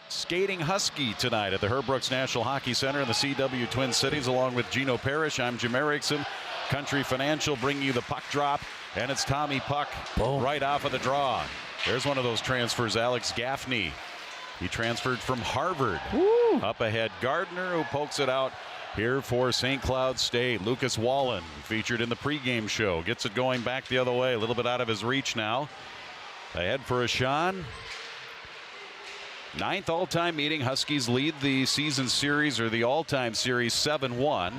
Skating Husky tonight at the Herb Brooks National Hockey Center in the CW Twin Cities, along with Gino Parrish. I'm Jim Henricks. Country Financial bringing you the puck drop, and it's Tommy Puck right off of the draw. There's one of those transfers, Alex Gaffney. He transferred from Harvard. Woo. Up ahead, Gardner, who pokes it out here for St. Cloud State. Lucas Wallen, featured in the pregame show, gets it going back the other way, a little bit out of his reach now. Ahead for Ashan. 9th all-time meeting. Huskies lead the season series, or the all-time series, 7-1.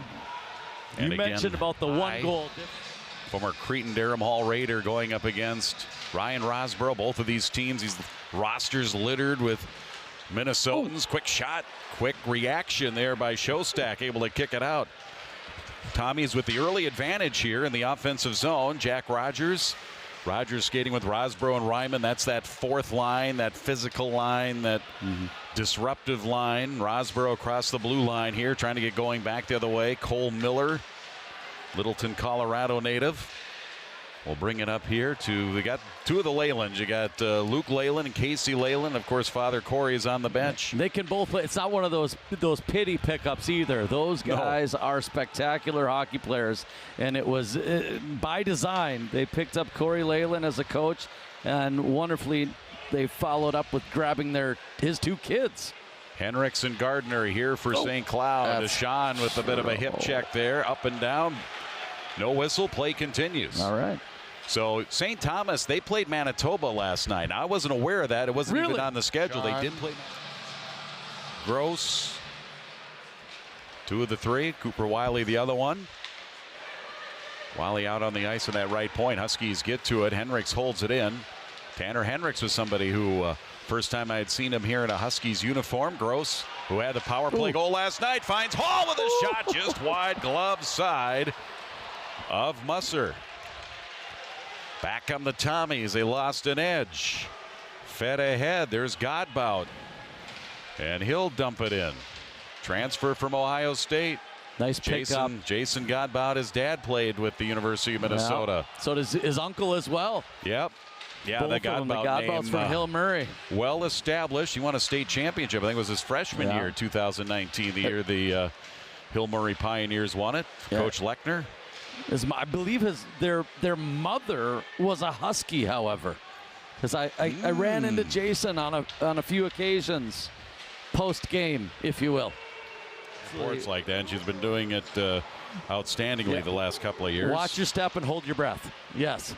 And you mentioned about the one goal. Former Cretin-Derham Hall Raider going up against Ryan Rosborough. Both of these teams, these rosters littered with Minnesotans. Ooh. Quick shot, quick reaction there by Shostak, able to kick it out. Tommy's with the early advantage here in the offensive zone. Jack Rogers. Rogers skating with Rosborough and Ryman. That's that fourth line, that physical line, that disruptive line. Rosborough across the blue line here, trying to get going back the other way. Cole Miller, Littleton, Colorado native. We'll bring it up here to, we got two of the Leylands. You got Luke Leyland and Casey Leyland. Of course, Father Corey is on the bench. They can both play. It's not one of those pity pickups either. Those guys are spectacular hockey players, and it was by design. They picked up Corey Leyland as a coach, and wonderfully they followed up with grabbing his two kids. Henricks and Gardner here for St. Cloud. Ashan with a bit of a hip check there, up and down. No whistle, play continues. All right. So St. Thomas, they played Manitoba last night. I wasn't aware of that. It wasn't even on the schedule. They did play. Gross, 2 of the 3. Cooper Wiley, the other one. Wiley out on the ice on that right point. Huskies get to it. Henricks holds it in. Tanner Henricks was somebody who, first time I had seen him here in a Huskies uniform. Gross, who had the power play goal last night, finds Hall with a shot just wide glove side of Musser. Back on the Tommies. They lost an edge. Fed ahead. There's Godbout. And he'll dump it in. Transfer from Ohio State. Nice pickup. Jason Godbout, his dad played with the University of Minnesota. Yeah. So does his uncle as well. Yep. Yeah, the Godbout's from Hill Murray. Well established. He won a state championship. I think it was his freshman year, 2019, the year the Hill Murray Pioneers won it. Yeah. Coach Lechner. I believe their mother was a Husky, however, because I ran into Jason on a few occasions, post game, if you will. Sports like that, and she's been doing it outstandingly the last couple of years. Watch your step and hold your breath. Yes.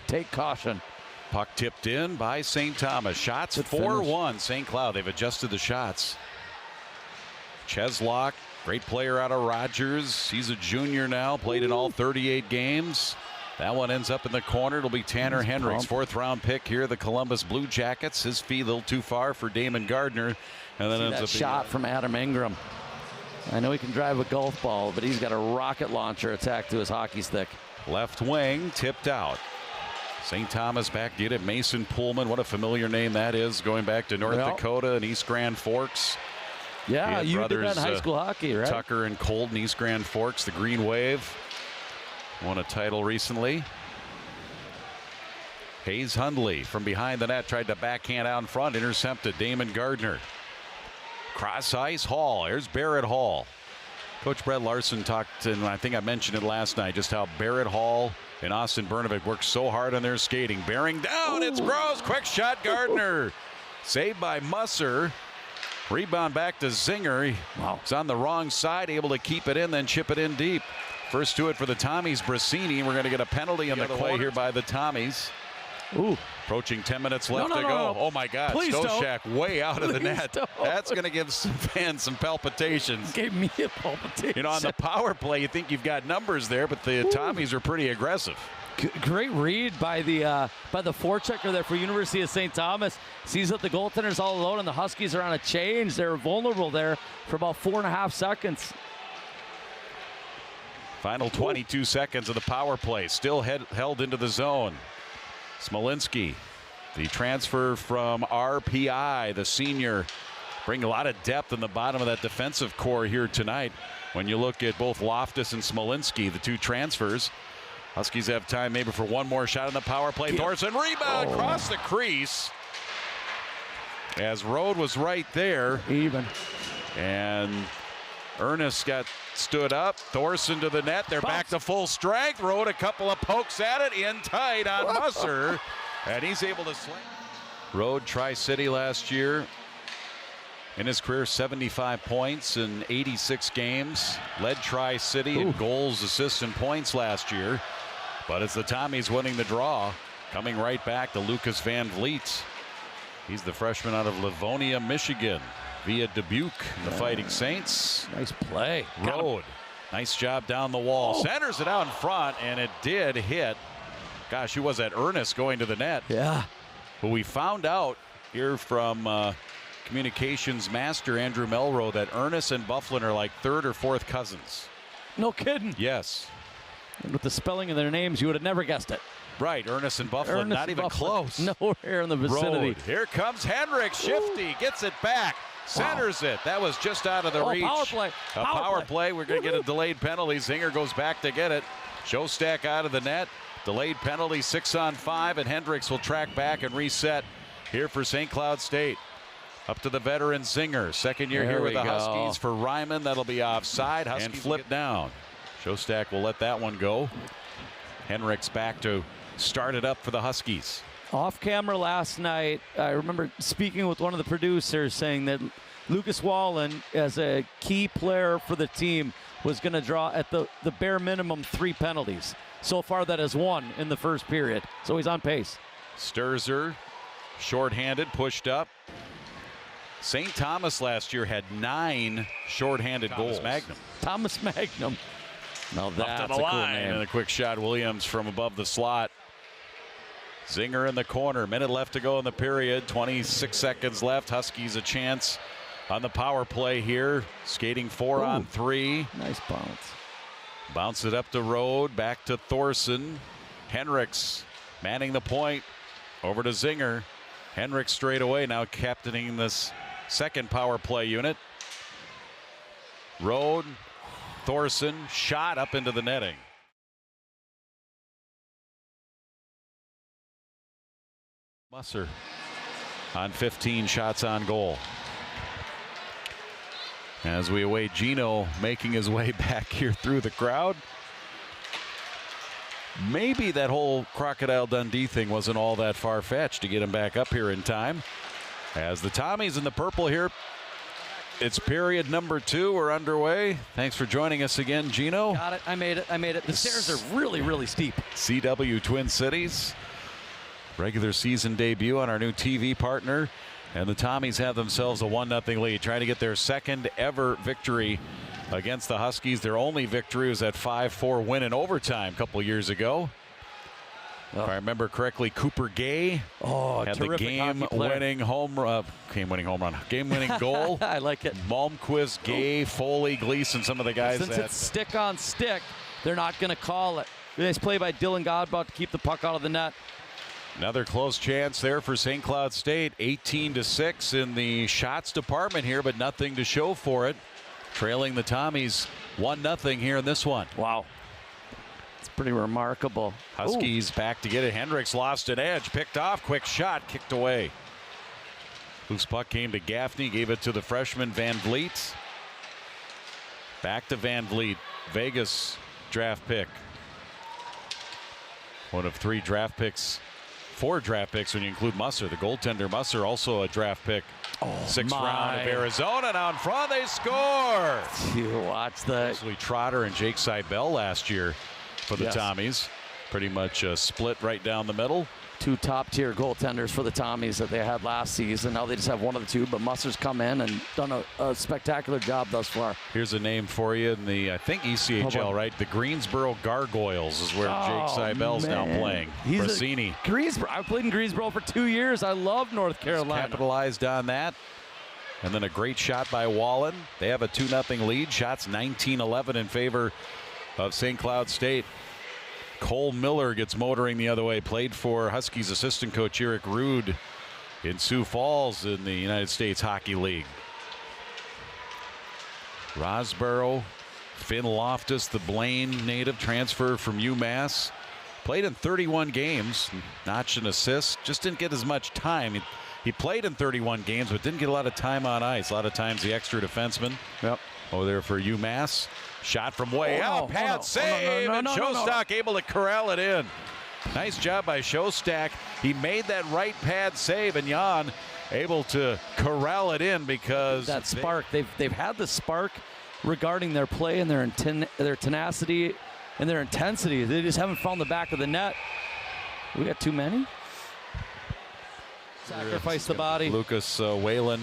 Take caution. Puck tipped in by St. Thomas. Shots 4-1. St. Cloud. They've adjusted the shots. Cheslock. Great player out of Rogers. He's a junior now, played in all 38 games. That one ends up in the corner. It'll be Tanner Henricks, 4th-round pick here, the Columbus Blue Jackets. His feet a little too far for Damon Gardner. And then ends up shot from Adam Ingram. I know he can drive a golf ball, but he's got a rocket launcher attack to his hockey stick. Left wing, tipped out. St. Thomas back did it. Mason Pullman, what a familiar name that is, going back to North Dakota and East Grand Forks. Yeah, you did that in high school hockey, right? Tucker and Colton, East Grand Forks, the Green Wave. Won a title recently. Hayes Hundley from behind the net tried to backhand out in front, intercepted. Damon Gardner. Cross ice, Hall. There's Barrett Hall. Coach Brett Larson talked, and I think I mentioned it last night, just how Barrett Hall and Austin Bernovic worked so hard on their skating. Bearing down, it's Gross. Quick shot, Gardner. Saved by Musser. Rebound back to Zinger. It's on the wrong side, able to keep it in, then chip it in deep. First to it for the Tommies, Brasini. We're going to get a penalty on the play here by the Tommies. Ooh. Approaching 10 minutes left to go. Oh, my God. Stoshak way out of the net. That's going to give some fans some palpitations. Gave me a palpitation. You know, on the power play, you think you've got numbers there, but the Tommies are pretty aggressive. Great read by the forechecker there for University of St. Thomas. Sees that the goaltender's all alone and the Huskies are on a change. They're vulnerable there for about 4.5 seconds. Final 22 seconds of the power play. Still held into the zone. Smolinski, the transfer from RPI, the senior, bring a lot of depth in the bottom of that defensive core here tonight. When you look at both Loftus and Smolinski, the two transfers, Huskies have time maybe for one more shot on the power play. Thorson, rebound, across the crease. as Rode was right there. Even. And Ernest got stood up. Thorson to the net. They're back to full strength. Rode a couple of pokes at it. In tight on Musser. And he's able to slam. Rode Tri-City last year. In his career, 75 points in 86 games. Led Tri-City in goals, assists, and points last year. But it's the Tommies winning the draw. Coming right back to Lucas Van Vliet. He's the freshman out of Livonia, Michigan. Via Dubuque, the Fighting Saints. Nice play. Rode. Nice job down the wall. Centers it out in front, and it did hit. Gosh, who was that? Ernest going to the net. Yeah. Who we found out here from communications master Andrew Melro that Ernest and Bufflin are like third or fourth cousins. No kidding. Yes. And with the spelling of their names, you would have never guessed it. Right, Ernest and Bufflin, not even close. Nowhere in the vicinity. Rode. Here comes Henricks, shifty, gets it back, centers it. That was just out of the reach. Power play. A power play. We're going to get a delayed penalty. Zinger goes back to get it. Shostak out of the net. Delayed penalty, 6-on-5, and Henricks will track back and reset here for St. Cloud State. Up to the veteran Zinger. Second year here with the Huskies for Ryman. That'll be offside. Huskies and flip down. Shostak will let that one go. Henricks back to start it up for the Huskies. Off camera last night, I remember speaking with one of the producers saying that Lucas Wallen, as a key player for the team, was going to draw at the bare minimum 3 penalties. So far, that is 1 in the first period. So he's on pace. Sturzer, shorthanded, pushed up. St. Thomas last year had 9 shorthanded goals. Thomas Magnum. Now that's up to the a cool line. name. And a quick shot, Williams from above the slot. Zinger in the corner. Minute left to go in the period. 26 seconds left. Huskies a chance on the power play here. Skating 4-on-3. Nice bounce. Bounce it up to Rode. Back to Thorson. Henricks manning the point. Over to Zinger. Henricks straight away, now captaining this second power play unit. Rode. Thorson. Shot up into the netting. Musser on 15 shots on goal. As we await Gino making his way back here through the crowd. Maybe that whole Crocodile Dundee thing wasn't all that far-fetched to get him back up here in time. As the Tommies in the purple here, it's period number 2. We're underway. Thanks for joining us again, Gino. Got it. I made it. I made it. The stairs are really, really steep. CW Twin Cities. Regular season debut on our new TV partner. And the Tommies have themselves a 1-0 lead, trying to get their second ever victory against the Huskies. Their only victory was that 5-4 win in overtime a couple years ago. If I remember correctly, Cooper Gay had the game-winning game-winning goal. I like it. Malmquist, Gay, Foley, Gleason, some of the guys. Since it's stick on stick, they're not going to call it. Nice play by Dylan Godbout to keep the puck out of the net. Another close chance there for St. Cloud State. 18-6 in the shots department here, but nothing to show for it. Trailing the Tommies 1-0 here in this one. Wow. It's pretty remarkable. Huskies back to get it. Henricks lost an edge. Picked off. Quick shot. Kicked away. Loose puck came to Gaffney. Gave it to the freshman Van Vliet. Back to Van Vliet. Vegas draft pick. One of 3 draft picks. 4 draft picks when you include Musser. The goaltender Musser also a draft pick. 6th round of Arizona. Now in front, they score. You watch that. Wesley Trotter and Jake Seibel last year for the Tommies. Pretty much a split right down the middle. 2 top-tier goaltenders for the Tommies that they had last season. Now they just have one of the 2, but Musser's come in and done a spectacular job thus far. Here's a name for you in the, I think, ECHL, right? The Greensboro Gargoyles is where Jake Seibel's now playing. Brasini. Greensboro. I played in Greensboro for 2 years. I love North Carolina. He's capitalized on that. And then a great shot by Wallen. They have a 2-0 lead. Shots 19-11 in favor of St. Cloud State. Cole Miller gets motoring the other way. Played for Huskies assistant coach Eric Rude in Sioux Falls in the United States Hockey League. Rosborough, Finn Loftus, the Blaine native, transfer from UMass. Played in 31 games, notched an assist. Just didn't get as much time. He played in 31 games, but didn't get a lot of time on ice. A lot of times the extra defenseman. Yep. Over there for UMass. Shot from way out. Pad save. And Shostak able to corral it in. Nice job by Shostak. He made that right pad save, and Jan able to corral it in because that spark. They've had the spark regarding their play and their tenacity and their intensity. They just haven't found the back of the net. We got too many. Sacrifice the body. Lucas Whalen.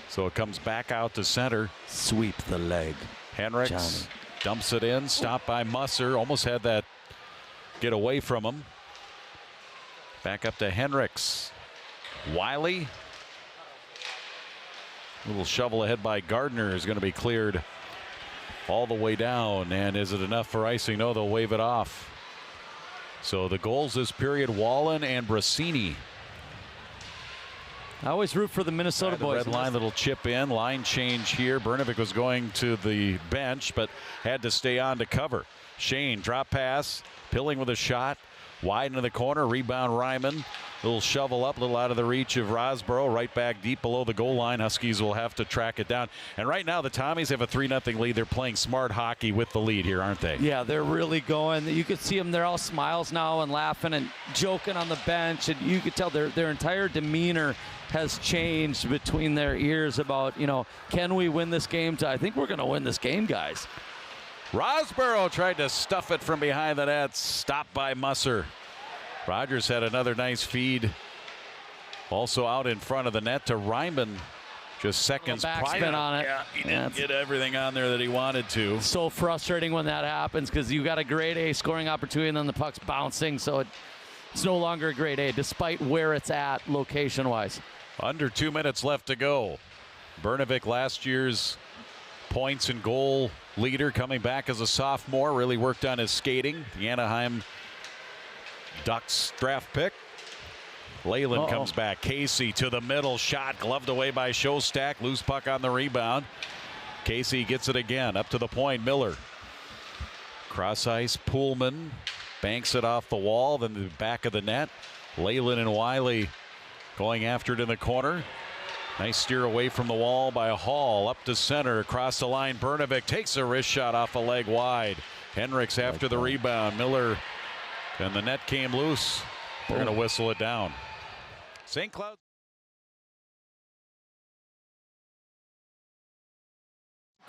So it comes back out to center. Sweep the leg. Henricks Johnny dumps it in. Stopped by Musser. Almost had that get away from him. Back up to Henricks. Wiley. Little shovel ahead by Gardner is going to be cleared all the way down. And is it enough for icing? No, they'll wave it off. So the goals this period, Wallen and Brasini. I always root for the Minnesota boys. Red line, little chip in, line change here. Brnovic was going to the bench, but had to stay on to cover. Shane, drop pass, Pilling with a shot, wide into the corner, rebound Ryman. Little shovel up, a little out of the reach of Rosborough, right back deep below the goal line. Huskies will have to track it down. And right now the Tommies have a 3-0 lead. They're playing smart hockey with the lead here, aren't they? Yeah, they're really going. You could see them, they're all smiles now and laughing and joking on the bench. And you could tell their entire demeanor has changed between their ears about, can we win this game? I think we're going to win this game, guys. Rosborough tried to stuff it from behind the net, stopped by Musser. Rogers had another nice feed. Also out in front of the net to Ryman. Just seconds backspin on it. Yeah, he didn't get everything on there that he wanted to. So frustrating when that happens because you got a grade A scoring opportunity and then the puck's bouncing. So it's no longer a grade A despite where it's at location-wise. Under 2 minutes left to go. Brnovic, last year's points and goal leader, coming back as a sophomore, really worked on his skating. The Anaheim Ducks draft pick. Leyland comes back. Casey to the middle, shot gloved away by Shostak. Loose puck on the rebound. Casey gets it again, up to the point. Miller. Cross ice, Pullman banks it off the wall, then the back of the net. Leyland and Wiley going after it in the corner. Nice steer away from the wall by Hall, up to center, across the line. Brnovic takes a wrist shot off a leg wide. Henricks after the rebound. Miller, and the net came loose. They're going to whistle it down. St. Cloud.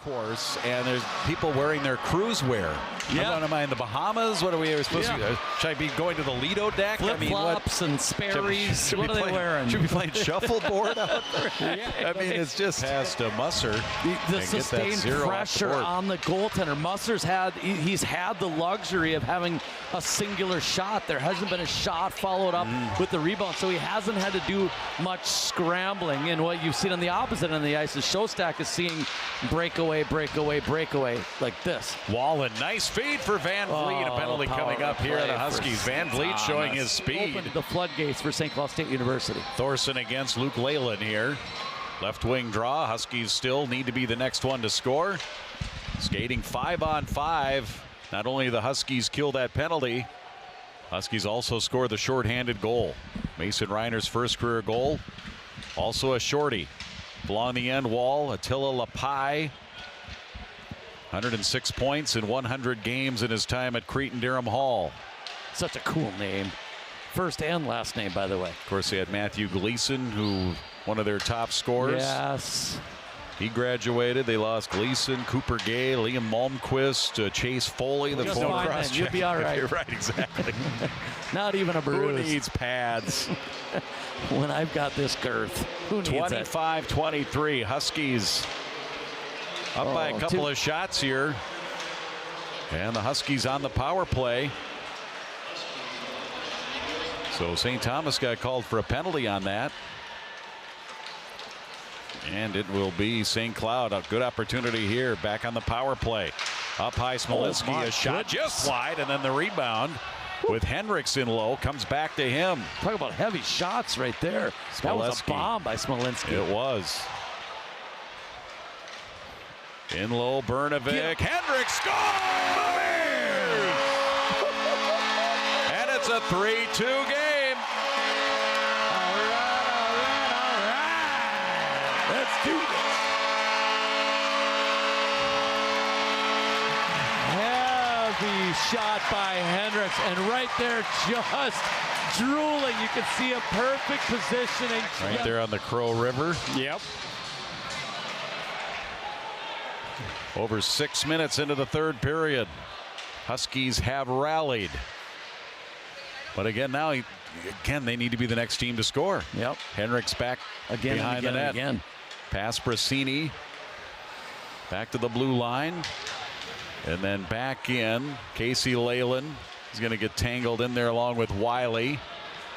Course, and there's people wearing their cruise wear. Yeah. Am I in the Bahamas? What are we supposed to? Should I be going to the Lido deck? Flip-flops and Sperry's. What are they wearing? Should we be playing shuffleboard out there? Yeah, I mean, it's just past Musser. The sustained pressure on the goaltender. Musser's he's had the luxury of having a singular shot. There hasn't been a shot followed up with the rebound, so he hasn't had to do much scrambling. And what you've seen on the opposite end of the ice is Shostak is seeing breakaway like this. Wallen, nice feed for Van Vliet. A penalty coming up here at the Huskies. Van Vliet showing his speed. Opened the floodgates for St. Cloud State University. Thorson against Luke Leyland here. Left wing draw. Huskies still need to be the next one to score. Skating 5-on-5. Not only the Huskies kill that penalty, Huskies also score the shorthanded goal. Mason Reiner's first career goal. Also a shorty. Along the end wall, Attila Lapai. 106 points in 100 games in his time at Cretin-Derham Hall. Such a cool name. First and last name, by the way. Of course, they had Matthew Gleason, who one of their top scorers. Yes. He graduated. They lost Gleason, Cooper Gay, Liam Malmquist, Chase Foley, the former cross-check. You'll be all right. You're right, exactly. Not even a bruise. Who needs pads? When I've got this girth. Who needs 25-23. Huskies up by a couple of shots here. And the Huskies on the power play. So St. Thomas got called for a penalty on that. And it will be St. Cloud. A good opportunity here. Back on the power play. Up high, Smolinski. A shot just wide, and then the rebound with Henricks in low. Comes back to him. Talk about heavy shots right there. That was a bomb by Smolinski. It was. In low, Brnovic. Henricks scores! It's a 3-2 game. All right. Let's do this. Heavy shot by Henricks, and right there, just drooling. You can see a perfect positioning. Right there on the Crow River. Yep. Over 6 minutes into the third period. Huskies have rallied. But again, now, they need to be the next team to score. Yep. Henricks back Again behind and again the net. and again. Pass Brasini. Back to the blue line. And then back in. Casey Leyland is going to get tangled in there along with Wiley.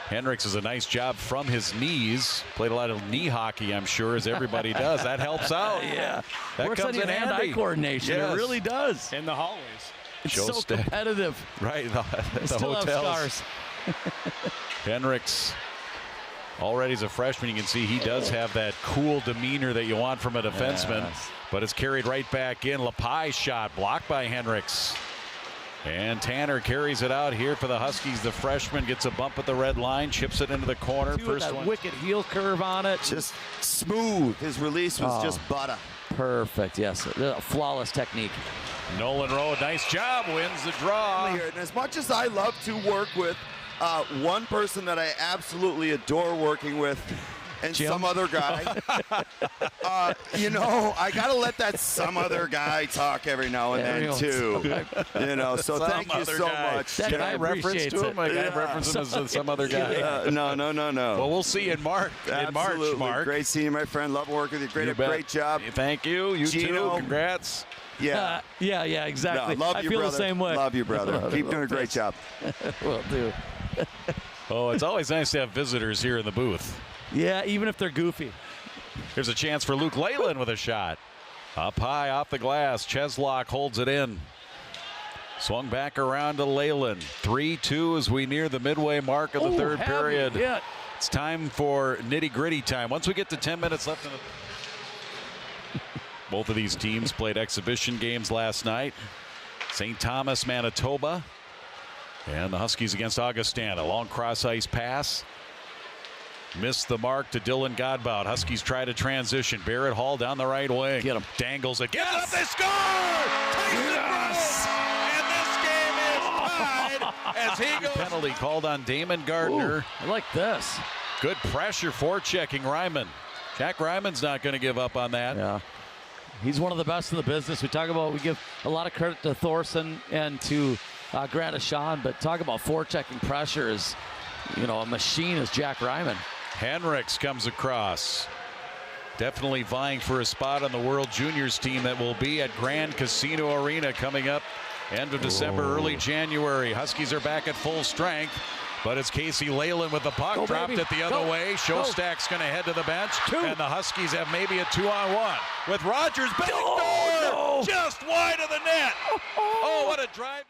Henricks does a nice job from his knees. Played a lot of knee hockey, I'm sure, as everybody does. That helps out. Yeah. That Works comes on in your handy. hand-eye coordination. Yes. It really does. In the hallways. It's Joe so Stack. competitive. Right, at the Still have hotels. scars. Henricks, already as a freshman, you can see he does have that cool demeanor that you want from a defenseman. Yes. But it's carried right back in. Lapai's shot blocked by Henricks. And Tanner carries it out here for the Huskies. The freshman gets a bump at the red line, chips it into the corner. First that one. wicked heel curve on it. Just smooth. His release was just butter. Perfect. Yes. A flawless technique. Nolan Rowe, nice job, wins the draw. And as much as I love to work with one person that I absolutely adore working with, and Jim? some other guy, I got to let that some other guy talk every now and then, too. So thank you so much. That guy appreciates it. I got reference him as some other guy. No. Well, we'll see you in March. Absolutely. Mark. Great seeing you, my friend. Love working with you. Great job. Thank you. You Gino. too. Congrats. Yeah. Yeah, exactly. No, love I you, feel brother. the same way. Love you, brother. Keep doing a great job. Will do. Oh, it's always nice to have visitors here in the booth. Yeah, even if they're goofy. Here's a chance for Luke Leyland with a shot. Up high off the glass. Cheslock holds it in. Swung back around to Leyland. 3-2 as we near the midway mark of the third period. Yeah. It's time for nitty-gritty time. Once we get to 10 minutes left in the... Both of these teams played exhibition games last night. St. Thomas, Manitoba. And the Huskies against Augustana. Long cross-ice pass. Missed the mark to Dylan Godbout. Huskies try to transition. Barrett Hall down the right wing. Get him. Dangles it. Gets up. They score! Tyson Gross! And this game is tied as he goes. Penalty called on Damon Gardner. Ooh, I like this. Good pressure forechecking Ryman. Jack Ryman's not going to give up on that. Yeah. He's one of the best in the business. We give a lot of credit to Thorson and to Grant Ashawn, but talk about forechecking pressure is, a machine is Jack Ryman. Henricks comes across. Definitely vying for a spot on the World Juniors team that will be at Grand Casino Arena coming up end of December, early January. Huskies are back at full strength, but it's Casey Leyland with the puck dropped it the other way. Showstack's going to head to the bench, and the Huskies have maybe a 2-on-1 with Rogers back door, just wide of the net. Oh, what a drive.